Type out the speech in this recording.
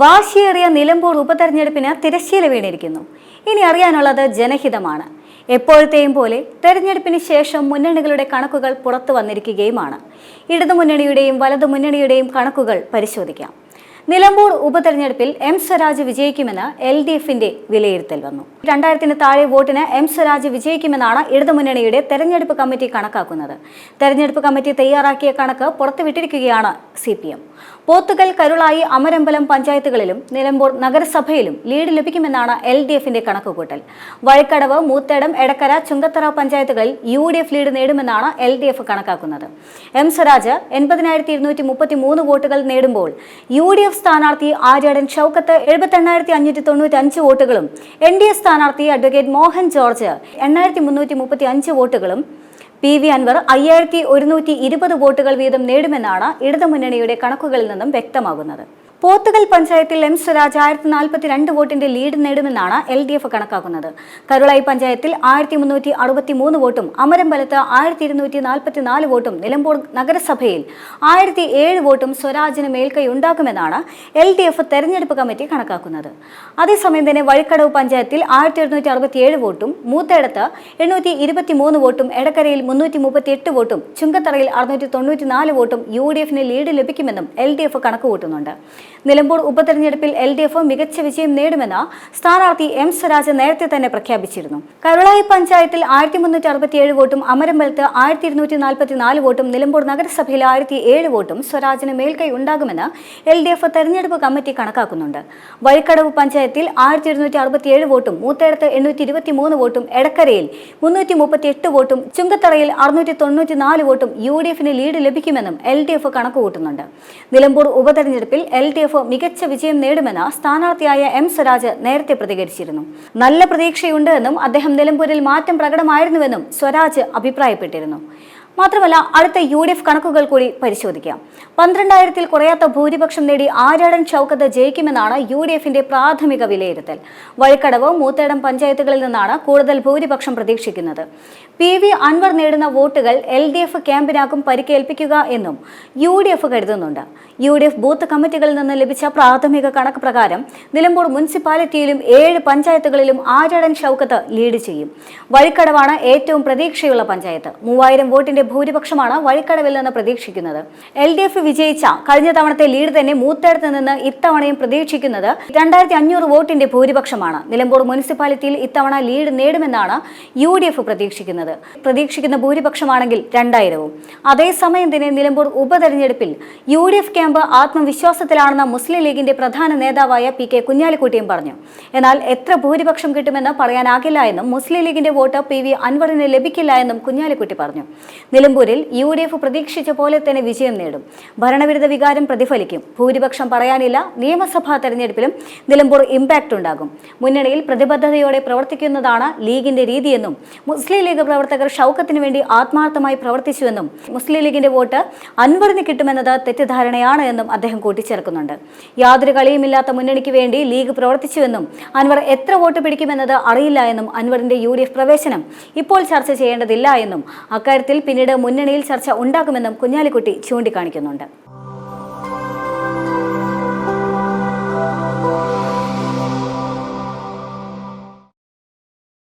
വാശിയേറിയ നിലമ്പൂർ ഉപതെരഞ്ഞെടുപ്പിന് തിരശ്ശീല വീണിരിക്കുന്നു. ഇനി അറിയാനുള്ളത് ജനഹിതമാണ്. എപ്പോഴത്തെയും പോലെ തെരഞ്ഞെടുപ്പിന് ശേഷം മുന്നണികളുടെ കണക്കുകൾ പുറത്തു വന്നിരിക്കുകയുമാണ്. ഇടതുമുന്നണിയുടെയും വലതുമുന്നണിയുടെയും കണക്കുകൾ പരിശോധിക്കാം. നിലമ്പൂർ ഉപതെരഞ്ഞെടുപ്പിൽ എം സ്വരാജ് വിജയിക്കുമെന്ന് LDFന്റെ വിലയിരുത്തൽ വന്നു. 2000-ന് താഴെ വോട്ടിന് എം സ്വരാജ് വിജയിക്കുമെന്നാണ് ഇടതുമുന്നണിയുടെ തെരഞ്ഞെടുപ്പ് കമ്മിറ്റി കണക്കാക്കുന്നത്. തെരഞ്ഞെടുപ്പ് കമ്മിറ്റി തയ്യാറാക്കിയ കണക്ക് പുറത്തുവിട്ടിരിക്കുകയാണ് CPM. പോത്തുകൽ, കരുളായി, അമരമ്പലം പഞ്ചായത്തുകളിലും നിലമ്പൂർ നഗരസഭയിലും ലീഡ് ലഭിക്കുമെന്നാണ് LDFന്റെ കണക്കുകൂട്ടൽ. വഴിക്കടവ്, മൂത്തേടം, എടക്കര, ചുങ്കത്തറ പഞ്ചായത്തുകളിൽ UDF ലീഡ് നേടുമെന്നാണ് LDF കണക്കാക്കുന്നത്. എം സ്വരാജ് 80,233 വോട്ടുകൾ നേടുമ്പോൾ UDF സ്ഥാനാർത്ഥി ആര്യാടൻ ഷൗക്കത്ത് 78,595 വോട്ടുകളും NDA സ്ഥാനാർത്ഥി അഡ്വക്കേറ്റ് മോഹൻ ജോർജ് 8,335 വോട്ടുകളും PV അൻവർ 5,120 വോട്ടുകൾ വീതം നേടുമെന്നാണ് ഇടതുമുന്നണിയുടെ കണക്കുകളിൽ നിന്നും വ്യക്തമാകുന്നത്. പോത്തുകൽ പഞ്ചായത്തിൽ എം സ്വരാജ് 1042 വോട്ടിന്റെ ലീഡ് നേടുമെന്നാണ് LDF കണക്കാക്കുന്നത്. കരുളായി പഞ്ചായത്തിൽ 1363 വോട്ടും അമരമ്പലത്ത് 1244 വോട്ടും നിലമ്പൂർ നഗരസഭയിൽ 1007 വോട്ടും സ്വരാജിന് മേൽക്കൈ ഉണ്ടാക്കുമെന്നാണ് LDF തെരഞ്ഞെടുപ്പ് കമ്മിറ്റി കണക്കാക്കുന്നത്. അതേസമയം തന്നെ വഴിക്കടവ് പഞ്ചായത്തിൽ 1167 വോട്ടും മൂത്തേടത്ത് 823 വോട്ടും എടക്കരയിൽ 338 വോട്ടും ചുങ്കത്തറയിൽ 694 വോട്ടും UDFന് ലീഡ് ലഭിക്കുമെന്നും LDF കണക്കുകൂട്ടുന്നുണ്ട്. നിലമ്പൂർ ഉപതെരഞ്ഞെടുപ്പിൽ LDF മികച്ച വിജയം നേടുമെന്ന് സ്ഥാനാർത്ഥി എം സ്വരാജ് നേരത്തെ തന്നെ പ്രഖ്യാപിച്ചിരുന്നു. കരുളായി പഞ്ചായത്തിൽ 1367 വോട്ടും അമരമ്പലത്ത് 1244 വോട്ടും നിലമ്പൂർ നഗരസഭയിൽ 1007 വോട്ടും സ്വരാജിന് മേൽക്കൈ ഉണ്ടാകുമെന്ന് LDF തെരഞ്ഞെടുപ്പ് കമ്മിറ്റി കണക്കാക്കുന്നുണ്ട്. വഴിക്കടവ് പഞ്ചായത്തിൽ 1267 വോട്ടും മൂത്തേടത്ത് 823 വോട്ടും എടക്കരയിൽ 338 വോട്ടും ചുങ്കത്തറയിൽ 694 വോട്ടും UDFന് ലീഡ് ലഭിക്കുമെന്നും LDF കണക്കുകൂട്ടുന്നുണ്ട്. നിലമ്പൂർ ഉപതെരഞ്ഞെടുപ്പിൽ LDF മികച്ച വിജയം നേടുമെന്ന് സ്ഥാനാർത്ഥിയായ എം സ്വരാജ് നേരത്തെ പ്രതികരിച്ചിരുന്നു. നല്ല പ്രതീക്ഷയുണ്ട് എന്നും അദ്ദേഹം നിലമ്പൂരിൽ മാറ്റം പ്രകടമായിരുന്നുവെന്നും സ്വരാജ് അഭിപ്രായപ്പെട്ടിരുന്നു. മാത്രമല്ല, അടുത്ത UDF കണക്കുകൾ കൂടി പരിശോധിക്കാം. 12,000-ൽ കുറയാത്ത ഭൂരിപക്ഷം നേടി ആര്യാടൻ ഷൗക്കത്ത് ജയിക്കുമെന്നാണ് UDFന്റെ പ്രാഥമിക വിലയിരുത്തൽ. വഴിക്കടവ്, മൂത്തേടം പഞ്ചായത്തുകളിൽ നിന്നാണ് കൂടുതൽ ഭൂരിപക്ഷം പ്രതീക്ഷിക്കുന്നത്. PV അൻവർ നേടുന്ന വോട്ടുകൾ LDF ക്യാമ്പിനാകും പരിക്കേൽപ്പിക്കുക എന്നും UDF കരുതുന്നുണ്ട്. UDF ബൂത്ത് കമ്മിറ്റികളിൽ നിന്ന് ലഭിച്ച പ്രാഥമിക കണക്ക് പ്രകാരം നിലമ്പൂർ മുനിസിപ്പാലിറ്റിയിലും 7 പഞ്ചായത്തുകളിലും ആര്യാടൻ ഷൗക്കത്ത് ലീഡ് ചെയ്യും. വഴിക്കടവാണ് ഏറ്റവും പ്രതീക്ഷയുള്ള പഞ്ചായത്ത്. 3000 വോട്ടിന്റെ ഭൂരിപക്ഷമാണ് വഴിക്കടവിൽ നിന്ന് പ്രതീക്ഷിക്കുന്നത്. LDF വിജയിച്ച കഴിഞ്ഞ തവണത്തെ ലീഡ് തന്നെ മൂത്തേടത്ത് നിന്ന് ഇത്തവണയും പ്രതീക്ഷിക്കുന്നത് 2500 വോട്ടിന്റെ ഭൂരിപക്ഷമാണ്. നിലമ്പൂർ മുനിസിപ്പാലിറ്റിയിൽ ഇത്തവണ ലീഡ് നേടുമെന്നാണ് UDF പ്രതീക്ഷിക്കുന്ന ഭൂരിപക്ഷമാണെങ്കിൽ 2000-ഉം. അതേസമയം തന്നെ നിലമ്പൂർ ഉപതെരഞ്ഞെടുപ്പിൽ UDF ക്യാമ്പ് ആത്മവിശ്വാസത്തിലാണെന്ന മുസ്ലിം ലീഗിന്റെ പ്രധാന നേതാവായ PK കുഞ്ഞാലിക്കുട്ടിയും പറഞ്ഞു. എന്നാൽ എത്ര ഭൂരിപക്ഷം കിട്ടുമെന്ന് പറയാനാകില്ല എന്നും മുസ്ലിം ലീഗിന്റെ വോട്ട് PV അൻവറിന് ലഭിക്കില്ല എന്നും കുഞ്ഞാലിക്കുട്ടി പറഞ്ഞു. നിലമ്പൂരിൽ UDF പ്രതീക്ഷിച്ച പോലെ തന്നെ വിജയം നേടും. ഭരണവിരുദ്ധ വികാരം പ്രതിഫലിക്കും. ഭൂരിപക്ഷം പറയാനില്ല. നിയമസഭാ തെരഞ്ഞെടുപ്പിലും നിലമ്പൂർ ഇമ്പാക്ട് ഉണ്ടാകും. മുന്നണിയിൽ പ്രതിബദ്ധതയോടെ പ്രവർത്തിക്കുന്നതാണ് ലീഗിന്റെ രീതിയെന്നും മുസ്ലിം ലീഗ് പ്രവർത്തകർ ഷൗക്കത്തിന് വേണ്ടി ആത്മാർത്ഥമായി പ്രവർത്തിച്ചുവെന്നും മുസ്ലിം ലീഗിന്റെ വോട്ട് അൻവറിന് കിട്ടുമെന്നത് തെറ്റിദ്ധാരണയാണ് എന്നും അദ്ദേഹം കൂട്ടിച്ചേർക്കുന്നുണ്ട്. യാതൊരു കളിയുമില്ലാത്ത മുന്നണിക്ക് വേണ്ടി ലീഗ് പ്രവർത്തിച്ചുവെന്നും അൻവർ എത്ര വോട്ട് പിടിക്കുമെന്നത് അറിയില്ല എന്നും അൻവറിന്റെ UDF പ്രവേശനം ഇപ്പോൾ ചർച്ച ചെയ്യേണ്ടതില്ല എന്നും അക്കാര്യത്തിൽ പിന്നീട് മുന്നണിയിൽ ചർച്ച ഉണ്ടാകുമെന്നും കുഞ്ഞാലിക്കുട്ടി ചൂണ്ടിക്കാണിക്കുന്നുണ്ട്.